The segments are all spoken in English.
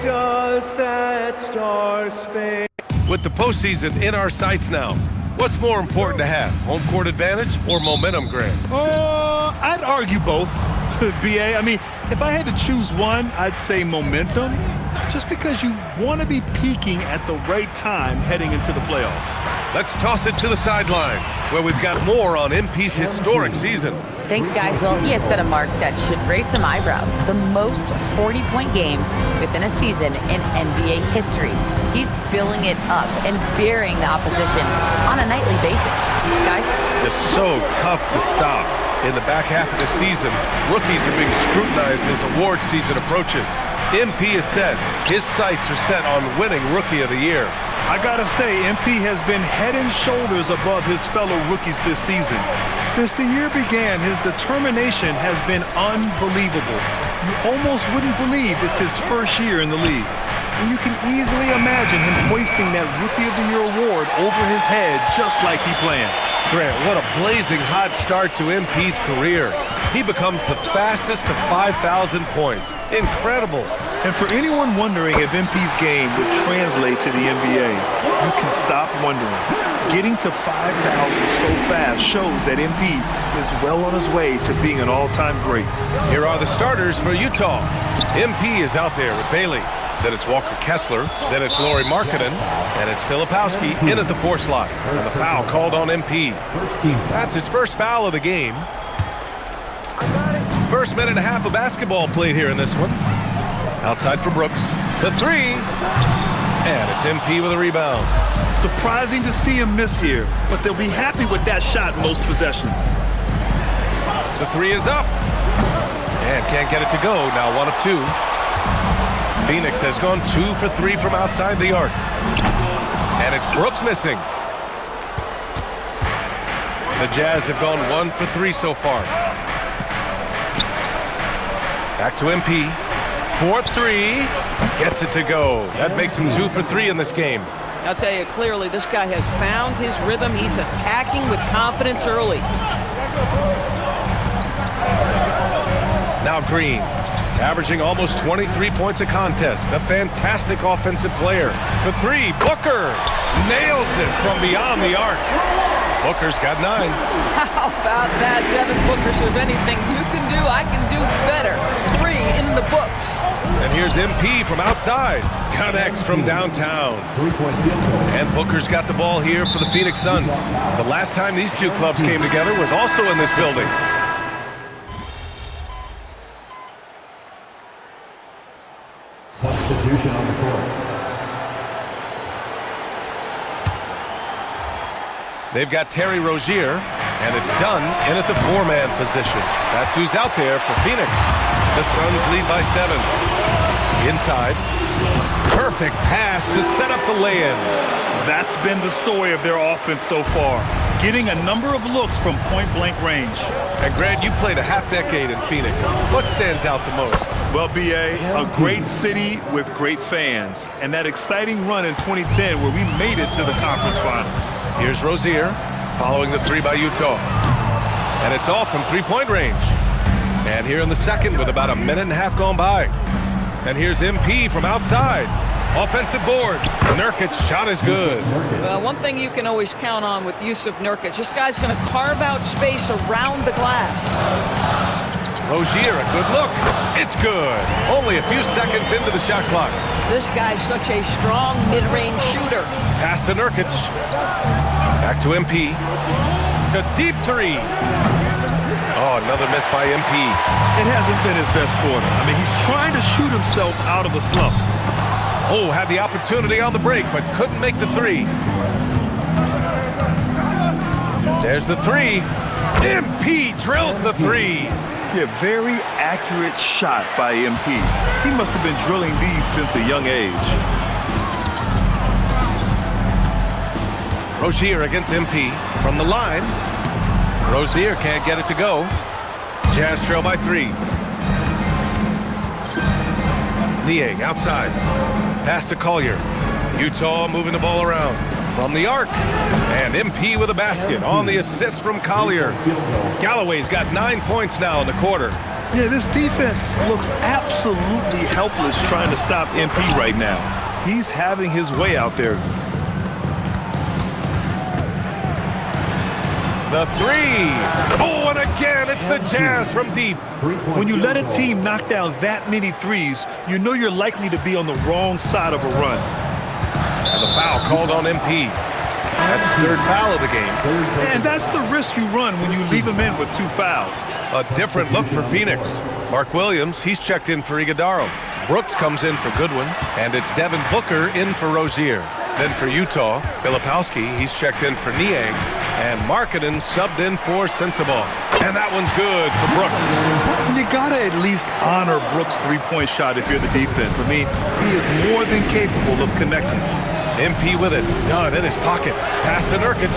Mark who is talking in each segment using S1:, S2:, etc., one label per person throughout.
S1: does that star-spangled...
S2: With the postseason in our sights now, what's more important to have, home court advantage or momentum, Grant?
S3: I'd argue both, BA. I mean, if I had to choose one, I'd say momentum, just because you want to be peaking at the right time heading into the playoffs.
S2: Let's toss it to the sideline, where we've got more on MP's historic season.
S4: Thanks, guys. Well, he has set a mark that should raise some eyebrows. The most 40-point games within a season in NBA history. He's filling it up and burying the opposition on a nightly basis. Guys?
S2: Just so tough to stop. In the back half of the season, rookies are being scrutinized as award season approaches. MP is set. His sights are set on winning Rookie of the Year.
S3: I gotta say, MP has been head and shoulders above his fellow rookies this season. Since the year began, his determination has been unbelievable. You almost wouldn't believe it's his first year in the league. And you can easily imagine him hoisting that Rookie of the Year award over his head just like he planned.
S2: Grant, what a blazing hot start to MP's career. He becomes the fastest to 5,000 points. Incredible.
S3: And for anyone wondering if MP's game would translate to the NBA, you can stop wondering. Getting to 5,000 so fast shows that MP is well on his way to being an all-time great.
S2: Here are the starters for Utah. MP is out there with Bailey. Then it's Walker Kessler. Then it's Lauri Markkanen. And it's Filipowski in at the 4 slot. And the foul called on MP. That's his first foul of the game. First minute and a half of basketball played here in this one. Outside for Brooks. The 3. And it's MP with a rebound.
S3: Surprising to see him miss here, but they'll be happy with that shot most possessions.
S2: The 3 is up. And can't get it to go. Now 1 of 2. Phoenix has gone 2 for 3 from outside the arc. And it's Brooks missing. The Jazz have gone 1 for 3 so far. Back to MP. 4-3. Gets it to go. That makes him 2 for 3 in this game.
S5: I'll tell you clearly, this guy has found his rhythm. He's attacking with confidence early.
S2: Now Green, averaging almost 23 points a contest. A fantastic offensive player. For 3, Booker nails it from beyond the arc. Booker's got 9.
S5: How about that, Devin Booker says anything you can do, I can do better. 3 in the books.
S2: And here's MP from outside. Connects from downtown. And Booker's got the ball here for the Phoenix Suns. The last time these two clubs came together was also in this building.
S6: Substitution on the court.
S2: They've got Terry Rozier, and it's done in at the 4-man position. That's who's out there for Phoenix. The Suns lead by 7. Inside. Perfect pass to set up the lay-in.
S3: That's been the story of their offense so far. Getting a number of looks from point-blank range.
S2: And Grant, you played a half-decade in Phoenix. What stands out the most?
S3: Well, BA, a great city with great fans. And that exciting run in 2010 where we made it to the conference finals.
S2: Here's Rozier, following the 3 by Utah. And it's off from 3-point range. And here in the second with about a minute and a half gone by. And here's MP from outside. Offensive board. Nurkic's shot is good.
S5: Well, one thing you can always count on with Jusuf Nurkic, this guy's going to carve out space around the glass.
S2: Rozier, a good look. It's good. Only a few seconds into the shot clock.
S5: This guy's such a strong mid-range shooter.
S2: Pass to Nurkic. Back to MP. A deep 3. Oh, another miss by MP.
S3: It hasn't been his best quarter. I mean, he's trying to shoot himself out of a slump.
S2: Oh, had the opportunity on the break, but couldn't make the 3. There's the 3. MP drills the 3.
S3: Yeah, very accurate shot by MP. He must have been drilling these since a young age.
S2: Rozier against MP from the line. Rozier can't get it to go. Jazz trail by 3. Niang outside. Pass to Collier. Utah moving the ball around. From the arc. And MP with a basket on the assist from Collier. Galloway's got 9 points now in the quarter.
S3: Yeah, this defense looks absolutely helpless trying to stop MP right now. He's having his way out there.
S2: The three. Oh, and again, it's the Jazz from deep.
S3: When you let a team knock down that many threes, you know you're likely to be on the wrong side of a run.
S2: And the foul called on MP. That's his third foul of the game.
S3: And that's the risk you run when you leave him in with 2 fouls.
S2: A different look for Phoenix. Mark Williams, he's checked in for Iguodaro. Brooks comes in for Goodwin, and it's Devin Booker in for Rozier. Then for Utah, Filipowski, he's checked in for Niang, and Markkanen subbed in for Sensabaugh. And that one's good for Brooks.
S3: You gotta at least honor Brooks' three-point shot if you're the defense. I mean, he is more than capable of connecting.
S2: MP with it, done in his pocket. Pass to Nurkic.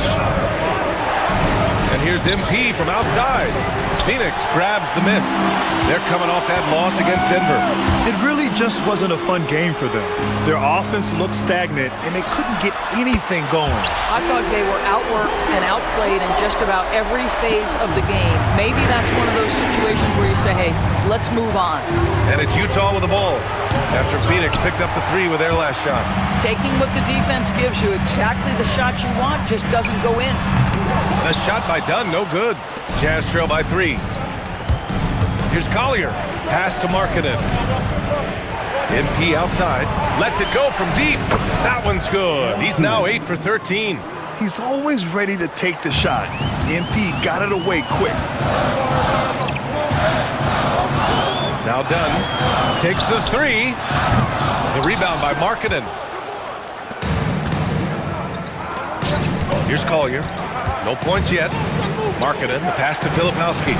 S2: And here's MP from outside. Phoenix grabs the miss. They're coming off that loss against Denver.
S3: It really just wasn't a fun game for them. Their offense looked stagnant, and they couldn't get anything going.
S5: I thought they were outworked and outplayed in just about every phase of the game. Maybe that's one of those situations where you say, hey, let's move on.
S2: And it's Utah with the ball after Phoenix picked up the three with their last shot.
S5: Taking what the defense gives you, exactly the shot you want, just doesn't go in.
S2: The shot by Dunn, no good. Jazz trail by 3. Here's Collier. Pass to Markkanen. MP outside. Lets it go from deep. That one's good. He's now 8 for 13.
S3: He's always ready to take the shot. MP got it away quick.
S2: Now Dunn takes the 3. The rebound by Markkanen. Here's Collier. No points yet. Markkanen, the pass to Filipowski.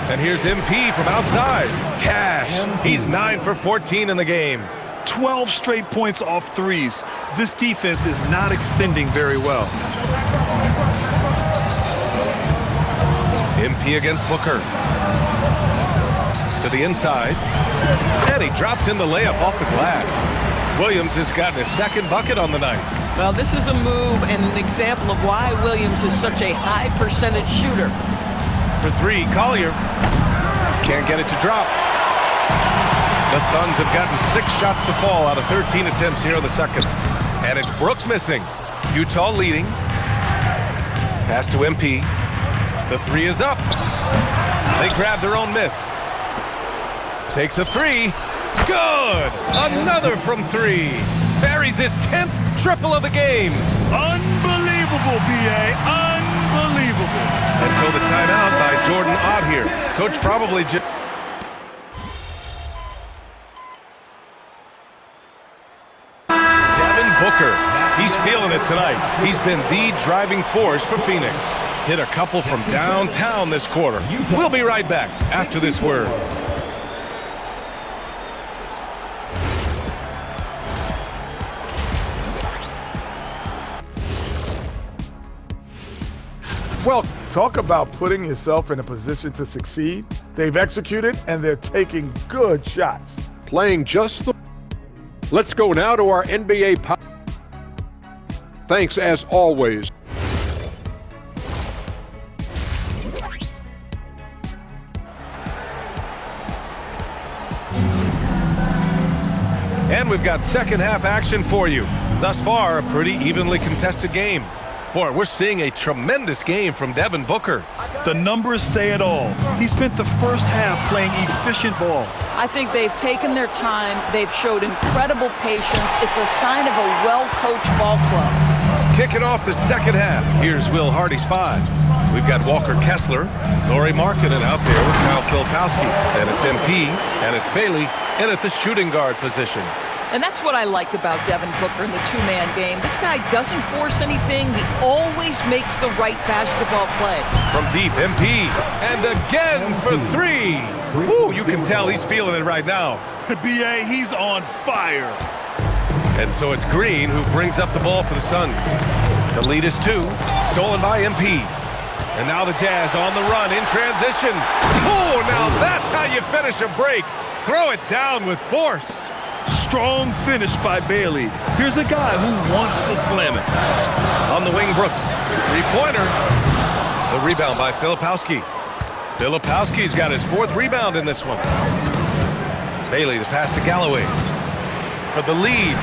S2: And here's MP from outside. Cash. He's 9 for 14 in the game.
S3: 12 straight points off threes. This defense is not extending very well.
S2: MP against Booker. To the inside. And he drops in the layup off the glass. Williams has gotten his second bucket on the night.
S5: Well, this is a move and an example of why Williams is such a high percentage shooter.
S2: For 3, Collier. Can't get it to drop. The Suns have gotten 6 shots to fall out of 13 attempts here in the second. And it's Brooks missing. Utah leading. Pass to MP. The 3 is up. They grab their own miss. Takes a 3. Good! Another from 3. Buries his 10th triple of the game.
S3: Unbelievable, B.A. Unbelievable.
S2: And so the timeout by Jordan Ott here. Coach probably just... Devin Booker. He's feeling it tonight. He's been the driving force for Phoenix. Hit a couple from downtown this quarter. We'll be right back after this word.
S6: Well, talk about putting yourself in a position to succeed. They've executed, and they're taking good shots.
S7: Playing just the... Let's go now to our NBA... Thanks as always.
S2: And we've got second half action for you. Thus far, a pretty evenly contested game. Boy, we're seeing a tremendous game from Devin Booker.
S3: The numbers say it all. He spent the first half playing efficient ball.
S5: I think they've taken their time. They've showed incredible patience. It's a sign of a well-coached ball club.
S2: Kicking off the second half, here's Will Hardy's 5. We've got Walker Kessler, Lauri Markkanen out there with Kyle Filipowski. Then it's MP, and it's Bailey in at the shooting guard position.
S5: And that's what I like about Devin Booker in the two-man game. This guy doesn't force anything. He always makes the right basketball play.
S2: From deep, MP, and again for 3. Woo, you can tell he's feeling it right now.
S3: B.A., he's on fire.
S2: And so it's Green who brings up the ball for the Suns. The lead is 2, stolen by MP. And now the Jazz on the run in transition. Oh, now that's how you finish a break. Throw it down with force.
S3: Strong finish by Bailey. Here's a guy who wants to slam it.
S2: On the wing, Brooks. Three-pointer. The rebound by Filipowski. Filipowski's got his 4th rebound in this one. Bailey, the pass to Galloway for the lead.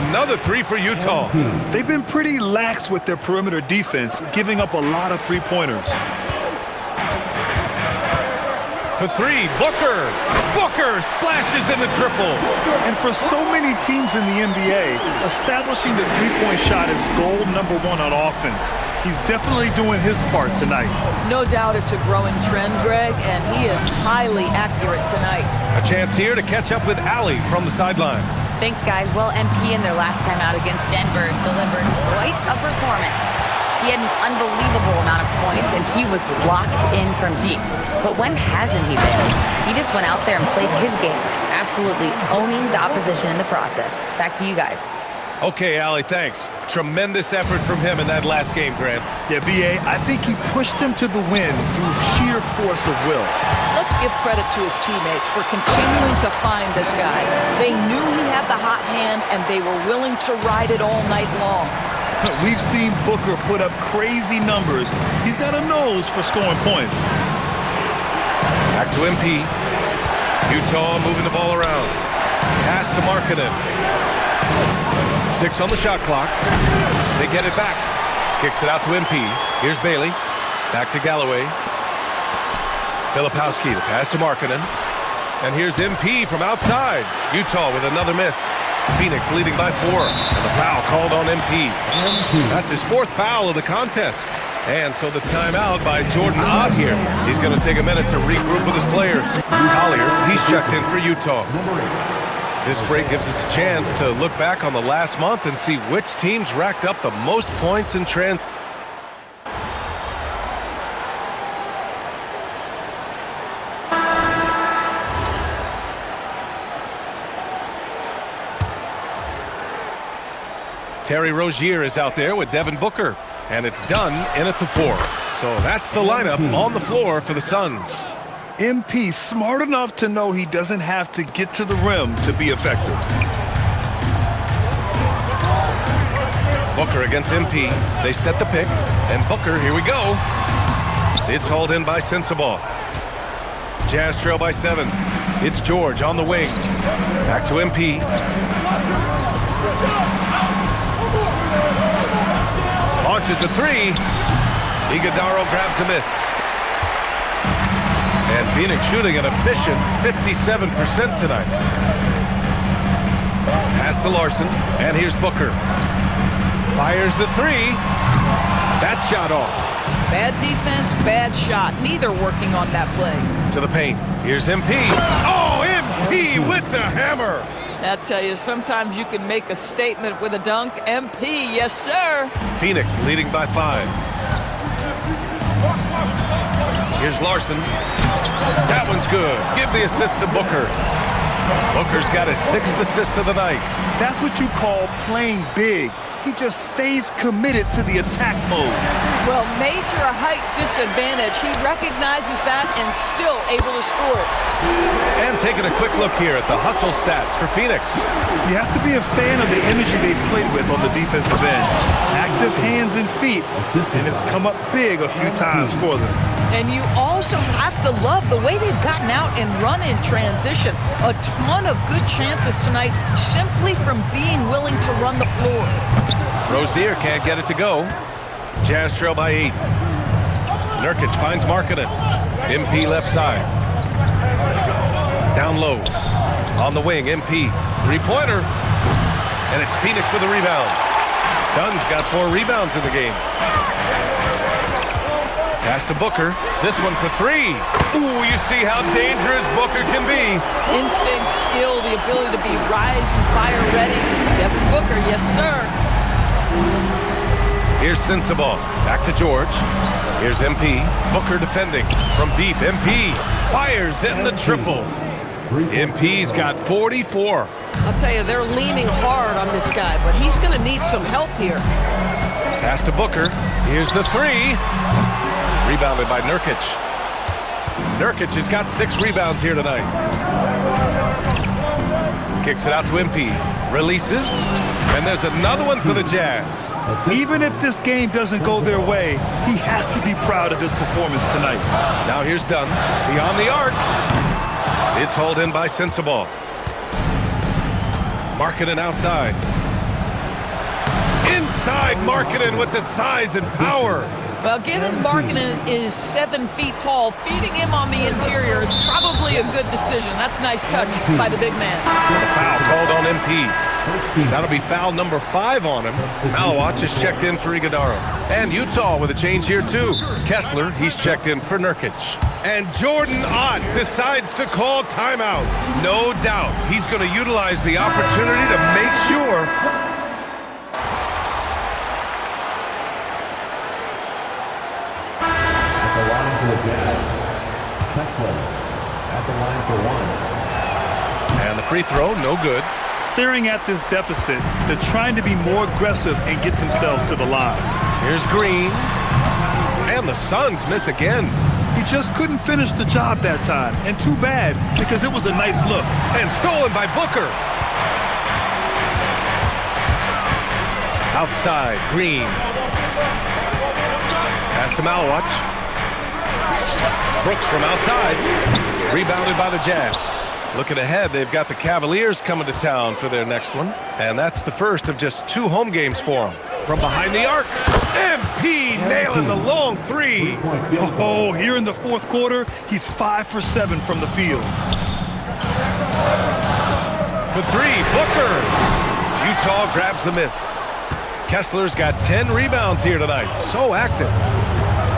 S2: Another 3 for Utah.
S3: They've been pretty lax with their perimeter defense, giving up a lot of three-pointers.
S2: For 3, Booker. Booker splashes in the triple.
S3: And for so many teams in the NBA, establishing the three-point shot is goal number 1 on offense. He's definitely doing his part tonight.
S5: No doubt it's a growing trend, Greg, and he is highly accurate tonight.
S2: A chance here to catch up with Allie from the sideline.
S4: Thanks, guys. Well, MP in their last time out against Denver delivered quite a performance. He had an unbelievable amount of points, and he was locked in from deep. But when hasn't he been? He just went out there and played his game, absolutely owning the opposition in the process. Back to you guys.
S2: Okay, Allie, thanks. Tremendous effort from him in that last game, Grant.
S3: Yeah, B.A., I think he pushed them to the win through sheer force of will.
S5: Let's give credit to his teammates for continuing to find this guy. They knew he had the hot hand, and they were willing to ride it all night long.
S3: We've seen Booker put up crazy numbers. He's got a nose for scoring points.
S2: Back to MP. Utah moving the ball around. Pass to Markkanen. 6 on the shot clock. They get it back. Kicks it out to MP. Here's Bailey. Back to Galloway. Filipowski, the pass to Markkanen. And here's MP from outside. Utah with another miss. Phoenix leading by 4. And the foul called on MP. That's his 4th foul of the contest. And so the timeout by Jordan Ott here. He's going to take a minute to regroup with his players. Collier, he's checked in for Utah. This break gives us a chance to look back on the last month and see which teams racked up the most points in trans. Terry Rozier is out there with Devin Booker, and it's done in at the 4. So that's the lineup on the floor for the Suns.
S3: MP smart enough to know he doesn't have to get to the rim to be effective.
S2: Booker against MP. They set the pick, and Booker, here we go. It's hauled in by Sensabaugh. Jazz trail by 7. It's George on the wing. Back to MP. Launches a 3. Iguodaro grabs a miss. And Phoenix shooting an efficient 57% tonight. Pass to Larson, and here's Booker. Fires the 3. That shot off.
S5: Bad defense, bad shot. Neither working on that play.
S2: To the paint. Here's MP. Oh, MP with the hammer.
S5: I tell you, sometimes you can make a statement with a dunk. MP, yes, sir.
S2: Phoenix leading by 5. Here's Larson. That one's good. Give the assist to Booker. Booker's got his 6th assist of the night.
S3: That's what you call playing big. He just stays committed to the attack mode.
S5: Well, major height disadvantage. He recognizes that and still able to score.
S2: And taking a quick look here at the hustle stats for Phoenix.
S3: You have to be a fan of the energy they've played with on the defensive end. Active hands and feet, and it's come up big a few times for them.
S5: And you also have to love the way they've gotten out and run in transition. A ton of good chances tonight simply from being willing to run the floor.
S2: Rozier can't get it to go. Jazz trail by 8. Nurkic finds Markkanen. MP left side. Down low. On the wing, MP. 3-pointer. And it's Phoenix with a rebound. Dunn's got 4 rebounds in the game. Pass to Booker. This one for 3. Ooh, you see how dangerous Booker can be.
S5: Instinct, skill, the ability to be rise and fire ready. Devin Booker, yes, sir.
S2: Here's Sensabaugh. Back to George. Here's MP. Booker defending from deep. MP fires in the triple. MP's got 44.
S5: I'll tell you, they're leaning hard on this guy, but he's going to need some help here.
S2: Pass to Booker. Here's the 3. Rebounded by Nurkic. Nurkic has got 6 rebounds here tonight. Kicks it out to MP. Releases. And there's another one for the Jazz.
S3: Even if this game doesn't go their way, he has to be proud of his performance tonight.
S2: Now here's Dunn. Beyond the arc. It's hauled in by Sensabaugh. Markkanen outside. Inside Markkanen with the size and power.
S5: Well, given Markkanen is 7 feet tall, feeding him on the interior is probably a good decision. That's a nice touch by the big man.
S2: The foul called on MP. That'll be foul number 5 on him. Malawach is checked in for Iguodaro. And Utah with a change here too. Kessler, he's checked in for Nurkic. And Jordan Ott decides to call timeout. No doubt he's going to utilize the opportunity to make sure
S8: the line for the Jazz. Kessler at the line for 1.
S2: And the free throw, no good.
S3: Staring at this deficit, they're trying to be more aggressive and get themselves to the line.
S2: Here's Green. And the Suns miss again.
S3: He just couldn't finish the job that time. And too bad, because it was a nice look.
S2: And stolen by Booker. Outside, Green. Pass to Malawach. Brooks from outside. Rebounded by the Jazz. Looking ahead, they've got the Cavaliers coming to town for their next one. And that's the first of just 2 home games for them. From behind the arc, MP nailing the long 3.
S3: Oh, here in the fourth quarter, he's 5 for 7 from the field.
S2: For 3, Booker. Utah grabs the miss. Kessler's got 10 rebounds here tonight. So active.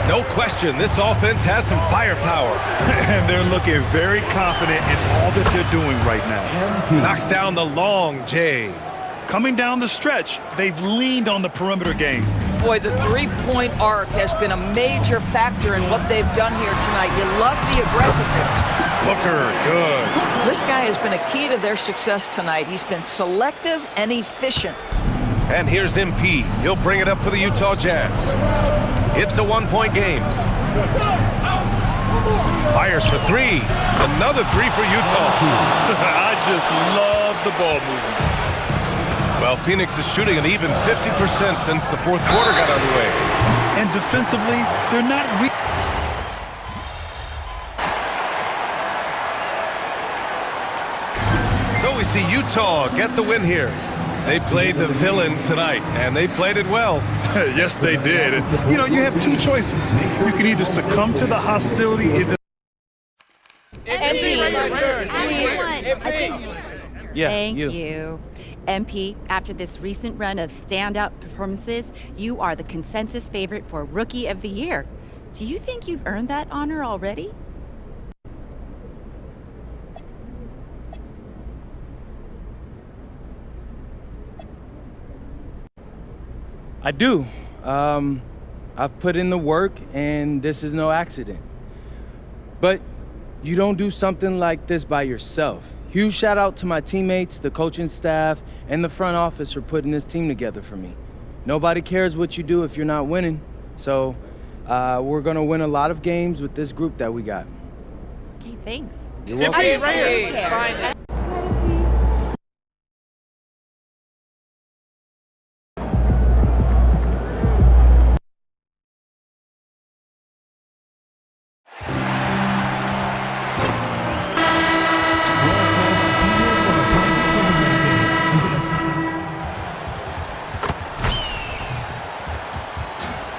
S2: No question, this offense has some firepower.
S3: And they're looking very confident in all that they're doing right now.
S2: Knocks down the long J.
S3: Coming down the stretch, they've leaned on the perimeter game.
S5: Boy, the three-point arc has been a major factor in what they've done here tonight. You love the aggressiveness.
S2: Booker, good.
S5: This guy has been a key to their success tonight. He's been selective and efficient.
S2: And here's MP. He'll bring it up for the Utah Jazz. It's a 1-point game. Fires for 3. Another 3 for Utah.
S3: I just love the ball movement.
S2: Well, Phoenix is shooting an even 50% since the fourth quarter got underway.
S3: And defensively, they're not weak.
S2: So we see Utah get the win here. They played the villain tonight, and they played it well.
S3: Yes, they did. And, you know, you have 2 choices. You can either succumb to the hostility in the...
S9: Thank you. MP, after this recent run of standout performances, you are the consensus favorite for Rookie of the Year. Do you think you've earned that honor already?
S10: I do. I've put in the work, and this is no accident. But you don't do something like this by yourself. Huge shout out to my teammates, the coaching staff, and the front office for putting this team together for me. Nobody cares what you do if you're not winning. So we're going to win a lot of games with this group that we got.
S9: Okay, thanks.
S10: You're welcome.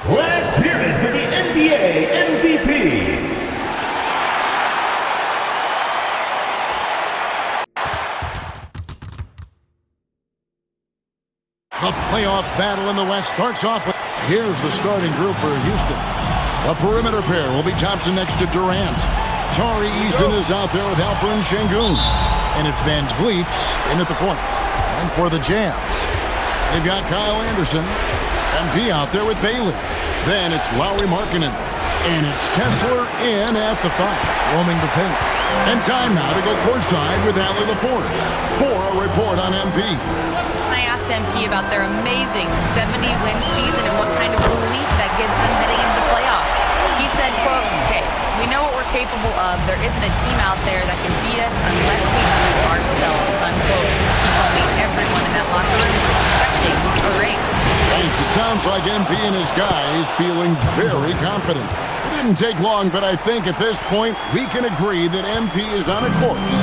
S8: Let's hear it for the NBA MVP.
S11: The playoff battle in the West starts off with... Here's the starting group for Houston. The perimeter pair will be Thompson next to Durant. Tari Eason is out there with Alperen Şengün. And it's Van Vliet in at the point. And for the Jazz, they've got Kyle Anderson. MP out there with Bailey. Then it's Lauri Markkanen. And it's Kessler in at the 5, roaming the paint. And time now to go courtside with Allie LaForce for a report on MP.
S4: I asked MP about their amazing 70-win season and what kind of belief that gives them heading into the playoffs. He said, quote, "Okay, we know what we're capable of. There isn't a team out there that can beat us unless we beat ourselves," unquote.
S11: Sounds like MP and his guys feeling very confident. It didn't take long, but I think at this point we can agree that MP is on a course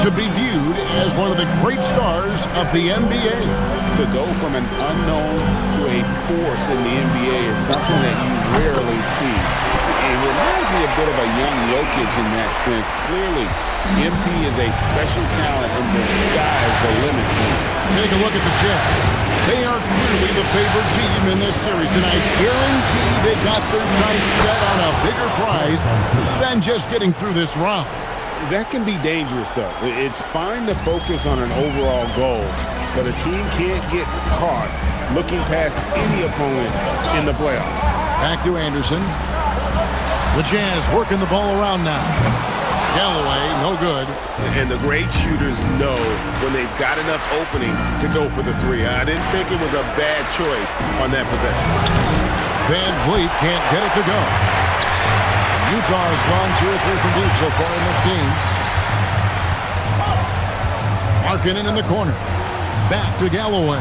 S11: to be viewed as one of the great stars of the NBA.
S12: To go from an unknown to a force in the NBA is something that you rarely see. It reminds me a bit of a young Jokic in that sense. Clearly, MP is a special talent, and the sky is the limit.
S11: Take a look at the Jazz. They are clearly the favorite team in this series, and I guarantee they got their sights set on a bigger prize than just getting through this round.
S12: That can be dangerous, though. It's fine to focus on an overall goal, but a team can't get caught looking past any opponent in the playoffs.
S11: Back to Anderson. The Jazz working the ball around now. Galloway, no good.
S12: And the great shooters know when they've got enough opening to go for the three. I didn't think it was a bad choice on that possession.
S11: Van Vliet can't get it to go. Utah has gone 2 or 3 from deep so far in this game. Markkanen in the corner. Back to Galloway.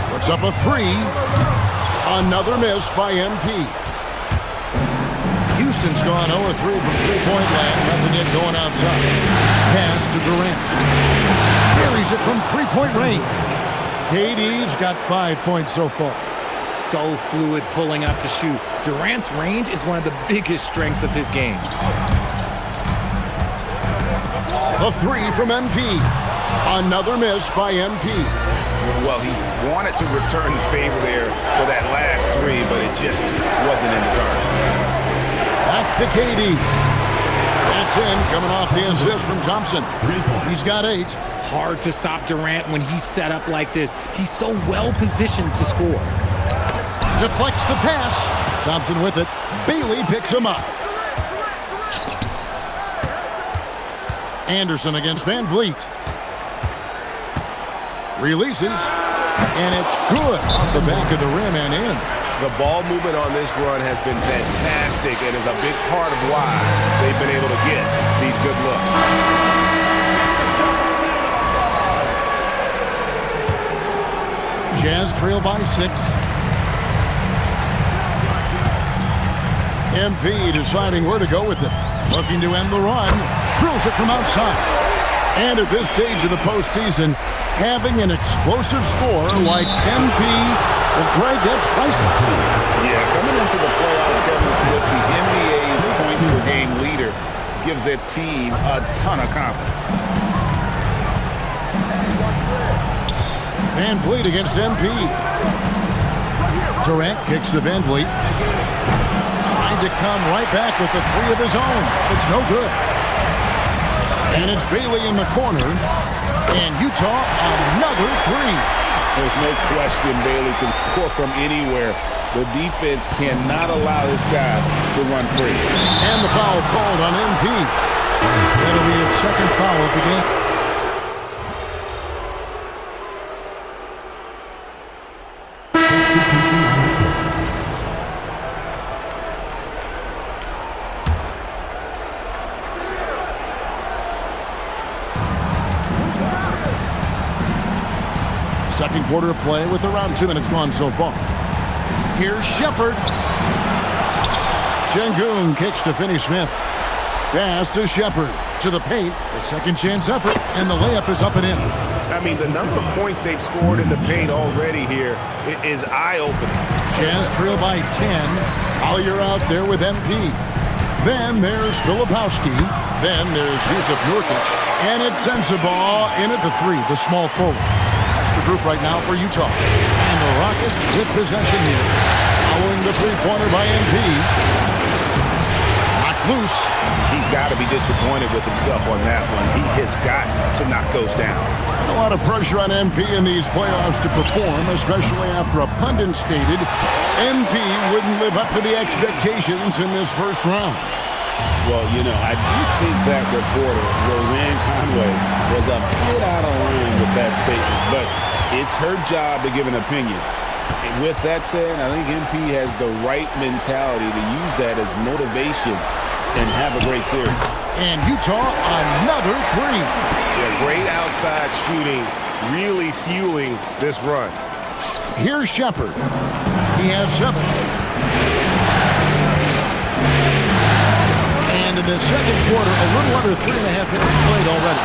S11: Puts up a 3. Another miss by MP. Houston's gone 0-3 from three-point land. Nothing yet going outside. Pass to Durant. Buries it from three-point range. KD's got 5 points so far.
S13: So fluid pulling up to shoot. Durant's range is one of the biggest strengths of his game.
S11: A 3 from MP. Another miss by MP.
S12: Well, he wanted to return the favor there for that last 3, but it just wasn't in the cards.
S11: Back to KD. That's in, coming off the assist from Thompson. He's got 8.
S13: Hard to stop Durant when he's set up like this. He's so well positioned to score.
S11: Deflects the pass. Thompson with it. Bailey picks him up. Anderson against Van Vliet. Releases. And it's good off the back of the rim and in.
S12: The ball movement on this run has been fantastic and is a big part of why they've been able to get these good looks.
S11: Jazz trail by 6. MP deciding where to go with it. Looking to end the run. Drills it from outside. And at this stage of the postseason, having an explosive score like MP, well, Greg, that's priceless.
S12: Yeah, coming into the playoffs, Kevin, with the NBA's points per game leader gives that team a ton of confidence.
S11: Van Vliet against MP. Durant kicks to Van Vliet. Trying to come right back with the 3 of his own. It's no good. And it's Bailey in the corner. And Utah, another 3.
S12: There's no question Bailey can score from anywhere. The defense cannot allow this guy to run free.
S11: And the foul called on MP. That'll be his second foul of the game. Second quarter of play with around 2 minutes gone so far. Here's Shepard. Şengün kicks to Finney-Smith. Pass to Shepard. To the paint. A second chance effort. And the layup is up and in.
S12: I mean, the number of points they've scored in the paint already here is eye-opening.
S11: Jazz trail by 10. Collier out there with MP. Then there's Filipowski. Then there's Yusuf Nurkic. And it's Sensabaugh in at the 3, the small forward. That's the group right now for Utah. And the Rockets with possession here. Following the three-pointer by MP. Knocked loose.
S12: He's got to be disappointed with himself on that one. He has got to knock those down.
S11: A lot of pressure on MP in these playoffs to perform, especially after a pundit stated MP wouldn't live up to the expectations in this first round.
S12: Well, you know, I do think that reporter, Roseanne Conway, was a bit out of line with that statement, but it's her job to give an opinion. And with that said, I think MP has the right mentality to use that as motivation and have a great series.
S11: And Utah, another 3.
S12: Yeah, great outside shooting, really fueling this run.
S11: Here's Shepard. He has 7. And in the second quarter, a little under 3.5 minutes played already.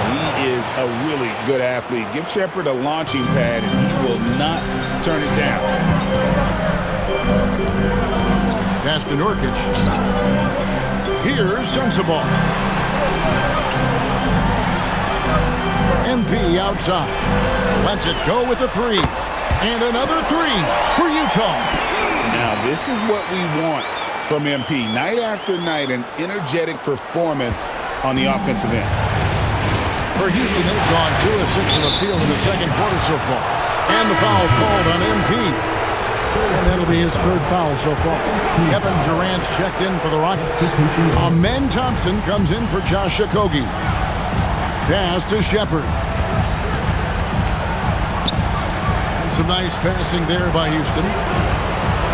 S12: He is a really good athlete. Give Shepard a launching pad, and he will not turn it down.
S11: Pass to Nurkic. Here's Sensabaugh. MP outside. Lets it go with a 3. And another 3 for Utah.
S12: Now, this is what we want from MP. Night after night, an energetic performance on the offensive end.
S11: For Houston, they've gone 2 of 6 in the field in the second quarter so far. And the foul called on MP. And that'll be his 3rd foul so far. Kevin Durant's checked in for the Rockets. Amen Thompson comes in for Josh Okogie. Pass to Shepard. And some nice passing there by Houston.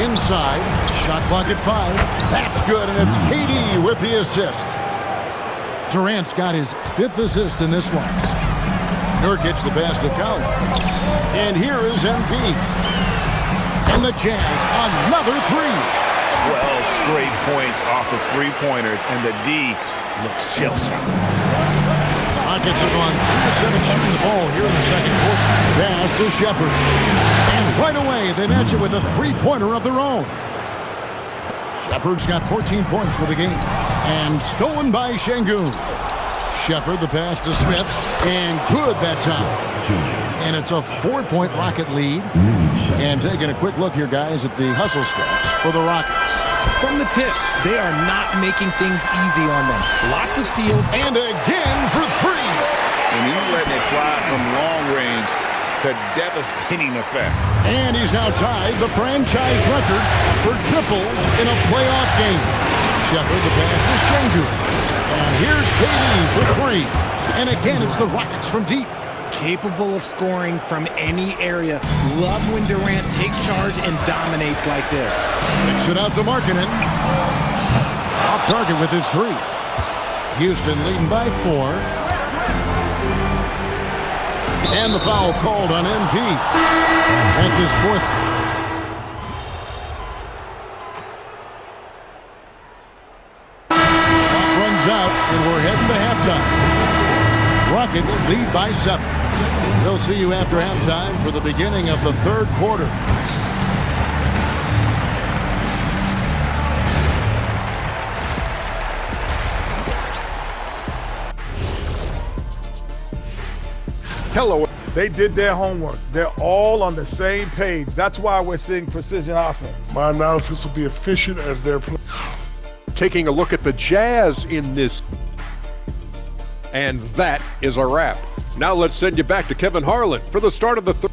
S11: Inside, shot clock at 5. That's good, and it's KD with the assist. Durant's got his 5th assist in this one. Nurkic the pass to Cowley. And here is MP. And the Jazz, another 3.
S2: 12 straight points off of 3-pointers, and the D looks shell-shocked.
S11: Rockets have gone 3 of 7 shooting the ball here in the second quarter. Pass to Shepard. And right away, they match it with a 3-pointer of their own. Shepard's got 14 points for the game. And stolen by Şengün. Shepard the pass to Smith. And good that time. And it's a 4-point Rocket lead. And taking a quick look here, guys, at the hustle stats for the Rockets.
S13: From the tip, they are not making things easy on them. Lots of steals.
S11: And again for 3.
S12: And he's letting it fly from long range to devastating effect.
S11: And he's now tied the franchise record for triples in a playoff game. Shepard the pass to Şengün. And here's KD for 3. And again, it's the Rockets from deep.
S13: Capable of scoring from any area. Love when Durant takes charge and dominates like this.
S11: Kicks it out to Markkanen. Off target with his 3. Houston leading by 4. And the foul called on MP. That's his 4th. Clock runs out, and we're heading to halftime. Rockets lead by 7. We'll see you after halftime for the beginning of the 3rd quarter.
S6: Hello. They did their homework. They're all on the same page. That's why we're seeing precision offense.
S14: My analysis will be efficient as they're playing.
S7: Taking a look at the Jazz in this. And that is a wrap. Now let's send you back to Kevin Harlan for the start of the third.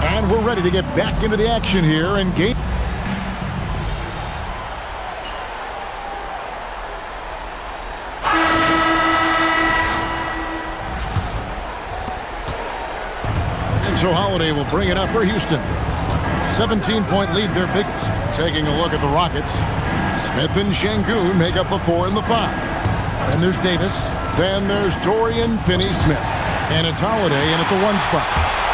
S11: And we're ready to get back into the action here in game. So Holiday will bring it up for Houston. 17-point lead, their biggest. Taking a look at the Rockets. Smith and Şengün make up the 4 and the 5. Then there's Davis. Then there's Dorian Finney-Smith. And it's Holiday in at the 1 spot.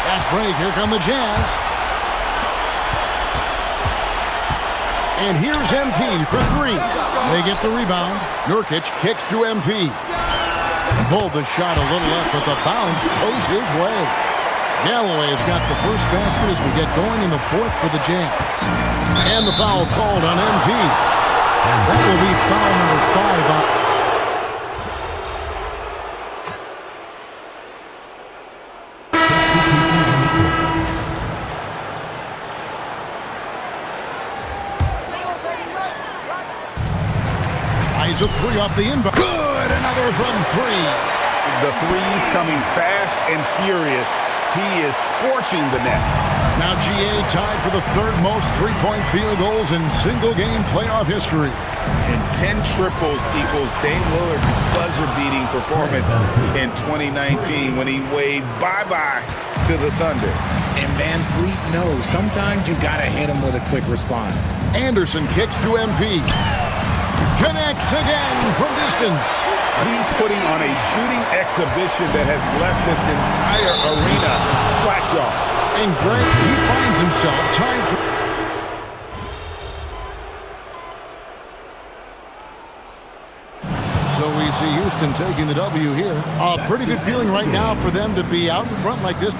S11: Fast break, here come the Jazz. And here's MP for 3. They get the rebound. Nurkic kicks to MP. Pulled the shot a little up, but the bounce goes his way. Galloway's got the first basket as we get going in the 4th for the Jazz. And the foul called on MP. That will be foul number 5 on. Tries a 3 off the inbound. Good, another from 3.
S12: The threes coming fast and furious. He is scorching the nets.
S11: Now GA tied for the 3rd most 3-point field goals in single-game playoff history.
S12: And 10 triples equals Dame Lillard's buzzer-beating performance in 2019 when he waved bye-bye to the Thunder.
S13: And Van Fleet knows sometimes you got to hit him with a quick response.
S11: Anderson kicks to MP. Connects again from distance.
S12: He's putting on a shooting exhibition that has left this entire arena slack-jawed.
S11: And Greg, he finds himself tied for... So we see Houston taking the W here. A pretty good feeling right now for them to be out in front like this.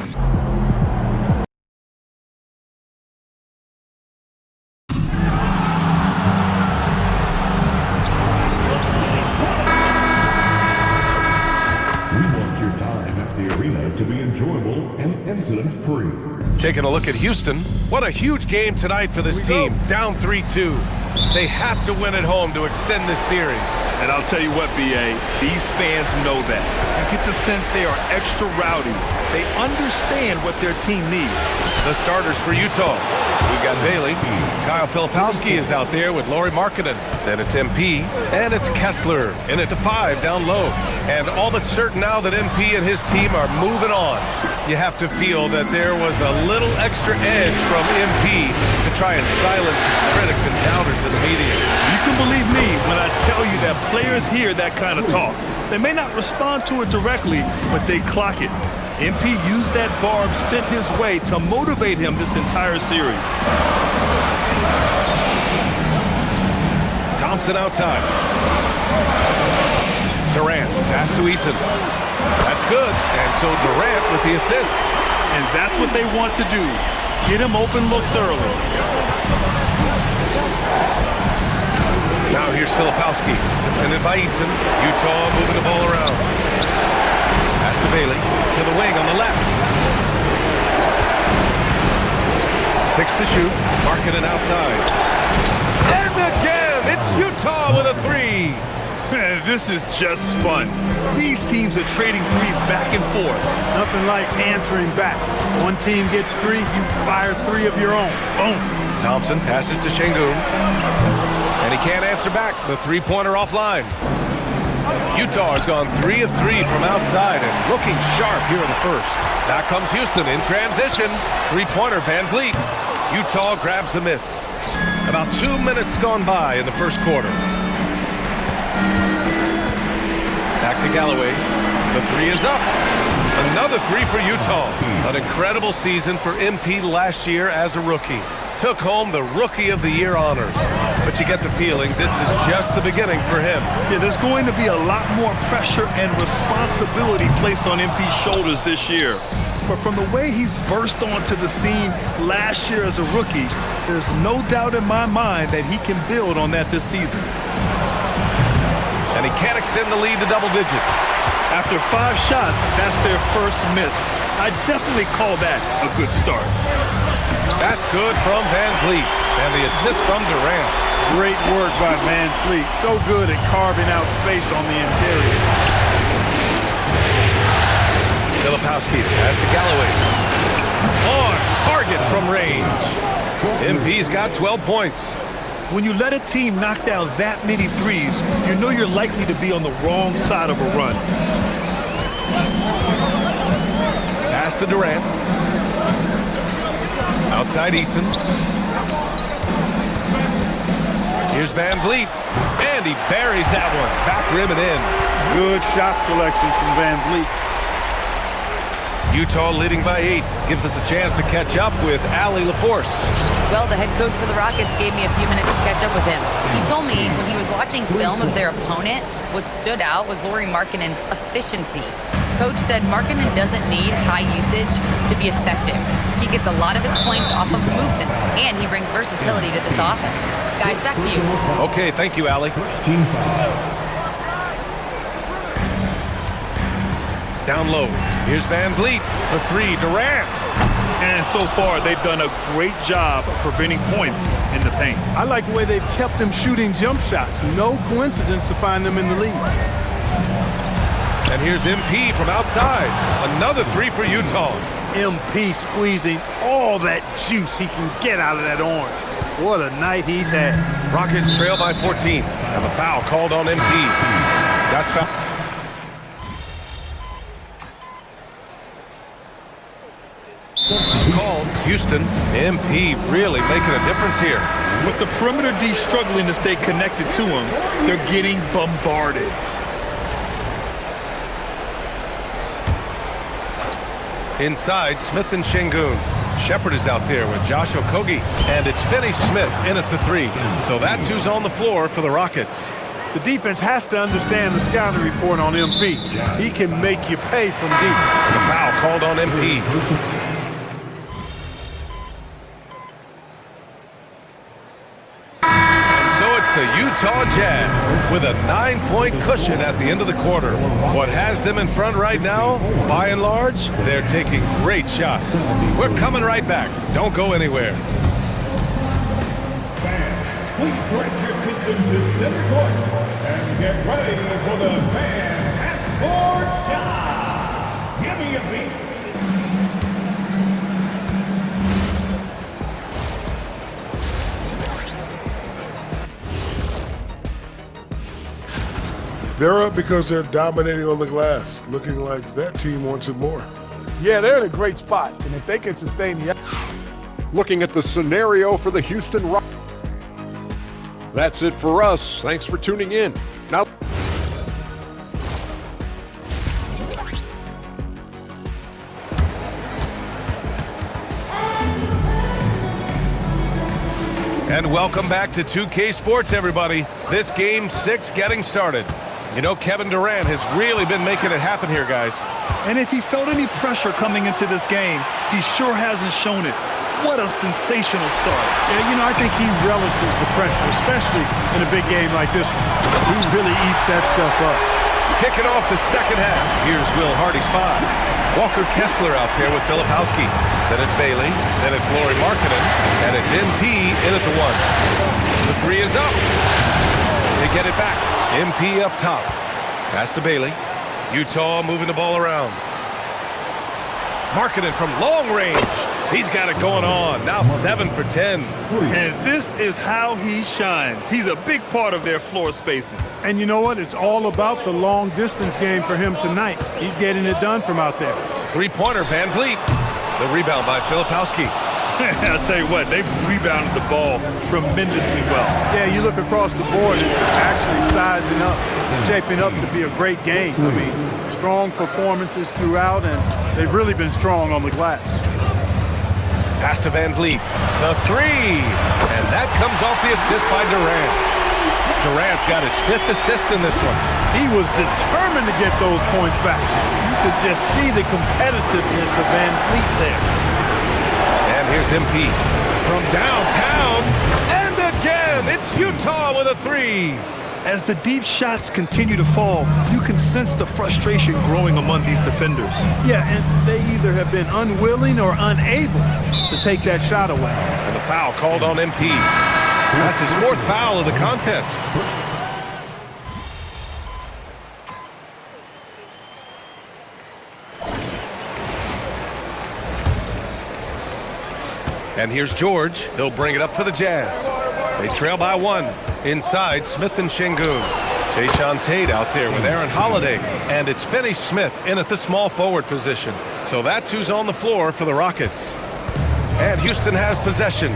S8: To be enjoyable and incident-free.
S2: Taking a look at Houston, what a huge game tonight for this team. Down 3-2. They have to win at home to extend this series.
S3: And I'll tell you what, B.A., these fans know that. You get the sense they are extra rowdy. They understand what their team needs.
S2: The starters for Utah. We've got Bailey. Kyle Filipowski is out there with Lauri Markkanen. Then it's MP, and it's Kessler in at the 5 down low. And all but certain now that MP and his team are moving on. You have to feel that there was a little extra edge from MP to try and silence his critics and doubters in the media.
S3: You can believe me when I tell you that players hear that kind of talk. They may not respond to it directly, but they clock it. MP used that barb sent his way to motivate him this entire series.
S2: Thompson outside. Durant, pass to Eason. That's good, and so Durant with the assist.
S3: And that's what they want to do. Get him open looks early.
S2: Now here's Filipowski, defended by Eason. Utah moving the ball around. Pass to Bailey, to the wing on the left. 6 to shoot, Markkanen outside. And again, it's Utah with a 3.
S3: Man, this is just fun. These teams are trading threes back and forth.
S15: Nothing like answering back. One team gets 3, you fire 3 of your own. Boom.
S2: Thompson passes to Şengün. And he can't answer back. The three-pointer offline. Utah has gone 3 of 3 from outside and looking sharp here in the first. Back comes Houston in transition. Three-pointer, Van Vliet. Utah grabs the miss. About 2 minutes gone by in the first quarter. Back to Galloway. The 3 is up. Another 3 for Utah. An incredible season for MP last year as a rookie. Took home the Rookie of the Year honors. But you get the feeling this is just the beginning for him.
S3: Yeah, there's going to be a lot more pressure and responsibility placed on MP's shoulders this year. But from the way he's burst onto the scene last year as a rookie, there's no doubt in my mind that he can build on that this season.
S2: And he can't extend the lead to double digits.
S3: After 5 shots, that's their first miss. I definitely call that a good start.
S2: That's good from Van Vliet. And the assist from Durant.
S15: Great work by Van Fleet. So good at carving out space on the interior.
S2: Filipowski pass to Galloway. On target from range. MP's got 12 points.
S3: When you let a team knock down that many threes, you know you're likely to be on the wrong side of a run.
S2: Pass to Durant. Outside Eason. Here's Van Vliet. And he buries that one. Back rim and in.
S15: Good shot selection from Van Vliet.
S2: Utah leading by 8. Gives us a chance to catch up with Allie LaForce.
S4: Well, the head coach for the Rockets gave me a few minutes to catch up with him. He told me when he was watching film of their opponent, what stood out was Lauri Markkanen's efficiency. Coach said Markkanen doesn't need high usage to be effective. He gets a lot of his points off of movement, and he brings versatility to this offense. Guys, back to you.
S2: Okay, thank you, Allie. Down low. Here's Van Vliet for 3. Durant.
S3: And so far, they've done a great job of preventing points in the paint.
S15: I like the way they've kept them shooting jump shots. No coincidence to find them in the lead.
S2: And here's MP from outside. Another 3 for Utah.
S15: MP squeezing all that juice he can get out of that orange. What a night he's had.
S2: Rockets trail by 14. And the foul called on MP. That's foul. Call Houston, MP really making a difference here.
S3: With the perimeter D struggling to stay connected to him, they're getting bombarded.
S2: Inside, Smith and Şengün. Shepard is out there with Josh Okogie. And it's Finney-Smith in at the 3. So that's who's on the floor for the Rockets.
S15: The defense has to understand the scouting report on MP. He can make you pay from deep.
S2: The foul called on MP. The Utah Jazz with a 9-point cushion at the end of the quarter. What has them in front right now, by and large, they're taking great shots. We're coming right back. Don't go anywhere.
S16: Fans, please direct your attention to center court and get ready for the fan passport shot. Give me a beat.
S14: They're up because they're dominating on the glass, looking like that team wants it more.
S6: Yeah, they're in a great spot, and if they can sustain the...
S7: Looking at the scenario for the Houston Rockets. That's it for us. Thanks for tuning in. Now,
S2: and welcome back to 2K Sports, everybody. This game 6 getting started. You know, Kevin Durant has really been making it happen here, guys.
S3: And if he felt any pressure coming into this game, he sure hasn't shown it. What a sensational start.
S15: Yeah, you know, I think he relishes the pressure, especially in a big game like this one. He really eats that stuff up.
S2: Kicking off the second half. Here's Will Hardy's 5. Walker Kessler out there with Filipowski. Then it's Bailey. Then it's Lauri Markkanen. And it's MP in at the 1. The 3 is up. They get it back. MP up top. Pass to Bailey. Utah moving the ball around. Markkanen from long range. He's got it going on. Now 7 for 10.
S3: And this is how he shines. He's a big part of their floor spacing.
S15: And you know what? It's all about the long distance game for him tonight. He's getting it done from out there.
S2: Three-pointer, Van Vliet. The rebound by Filipowski.
S3: I'll tell you what, they've rebounded the ball tremendously well.
S15: Yeah, you look across the board, it's actually sizing up, shaping up to be a great game. I mean, strong performances throughout, and they've really been strong on the glass.
S2: Pass to Van Vliet. The 3. And that comes off the assist by Durant. Durant's got his 5th assist in this one.
S15: He was determined to get those points back. You could just see the competitiveness of Van Vliet there.
S2: And here's MP from downtown. And again, it's Utah with a 3.
S3: As the deep shots continue to fall, you can sense the frustration growing among these defenders.
S15: Yeah, and they either have been unwilling or unable to take that shot away.
S2: And the foul called on MP. That's his 4th foul of the contest. And here's George. He'll bring it up for the Jazz. They trail by 1. Inside, Smith and Şengün. Jayshawn Tate out there with Aaron Holiday. And it's Finney-Smith in at the small forward position. So that's who's on the floor for the Rockets. And Houston has possession.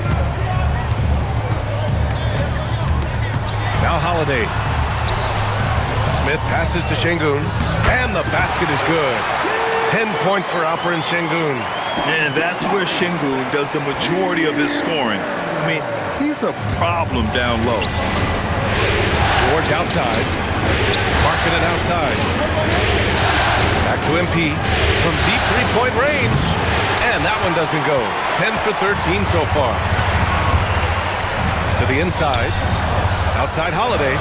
S2: Now Holiday. Smith passes to Şengün. And the basket is good. 10 points for Alperen Şengün.
S3: And that's where Şengün does the majority of his scoring. I mean, he's a problem down low.
S2: George outside. Markkanen outside. Back to MP from deep three-point range. And that one doesn't go. 10 for 13 so far. To the inside. Outside Holiday.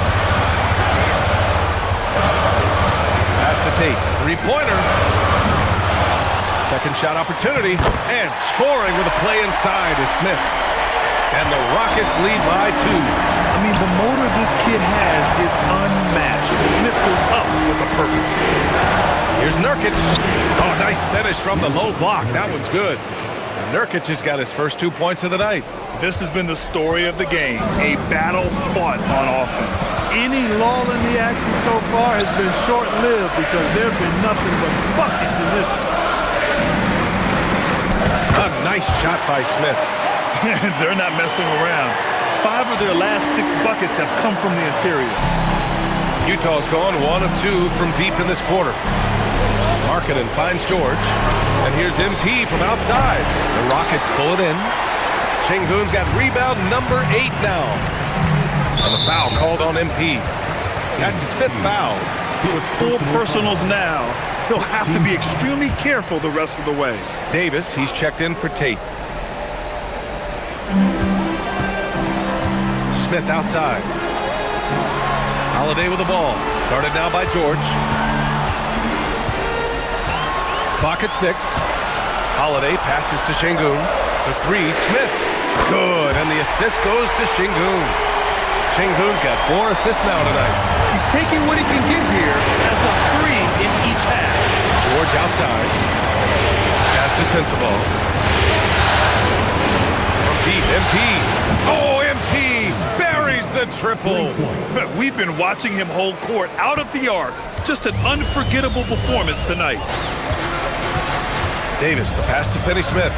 S2: Pass to Tate. Three-pointer. Second shot opportunity. And scoring with a play inside is Smith. And the Rockets lead by 2.
S3: I mean, the motor this kid has is unmatched. Smith goes up with a purpose.
S2: Here's Nurkic. Oh, nice finish from the low block. That one's good. Nurkic has got his first 2 points of the night.
S3: This has been the story of the game. A battle fought on offense.
S15: Any lull in the action so far has been short-lived because there have been nothing but buckets in this one.
S2: A nice shot by Smith.
S3: They're not messing around. 5 of their last 6 buckets have come from the interior.
S2: Utah's gone 1 of 2 from deep in this quarter. Markkanen finds George. And here's MP from outside. The Rockets pull it in. Sengun's got rebound number 8 now. And the foul called on MP. That's his 5th foul.
S3: With 4 personals now, he'll have to be extremely careful the rest of the way.
S2: Davis, he's checked in for Tate. Smith outside. Holiday with the ball. Guarded now by George. Clock at 6. Holiday passes to Sengun. The 3, Smith. Good, and the assist goes to Sengun. Sengun's got 4 assists now tonight.
S3: He's taking what he can get here as a 3 in each half.
S2: George outside. Pass to Sensabaugh. From deep, MP. Oh, MP buries the triple.
S3: We've been watching him hold court out of the arc. Just an unforgettable performance tonight.
S2: Davis, the pass to Finney-Smith.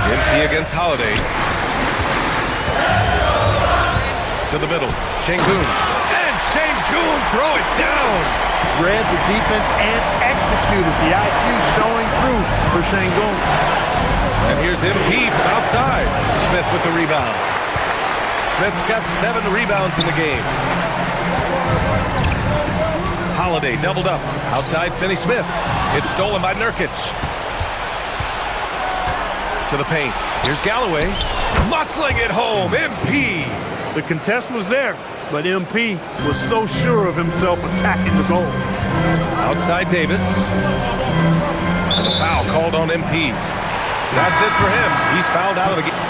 S2: MP against Holiday. To the middle. Sengun. And Sengun throw it down.
S15: Read the defense and executed. The IQ showing through for Sengun.
S2: And here's MP from outside. Smith with the rebound. Smith's got 7 rebounds in the game. Holiday doubled up. Outside Finney-Smith. It's stolen by Nurkic. To the paint. Here's Galloway. Muscling it home. MP.
S15: The contest was there, but MP was so sure of himself attacking the goal.
S2: Outside Davis. And the foul called on MP. That's it for him. He's fouled out of the game.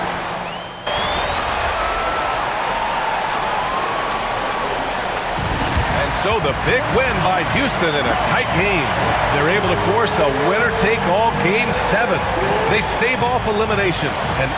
S2: And so the big win by Houston in a tight game. They're able to force a winner-take-all Game 7. They stave off elimination. And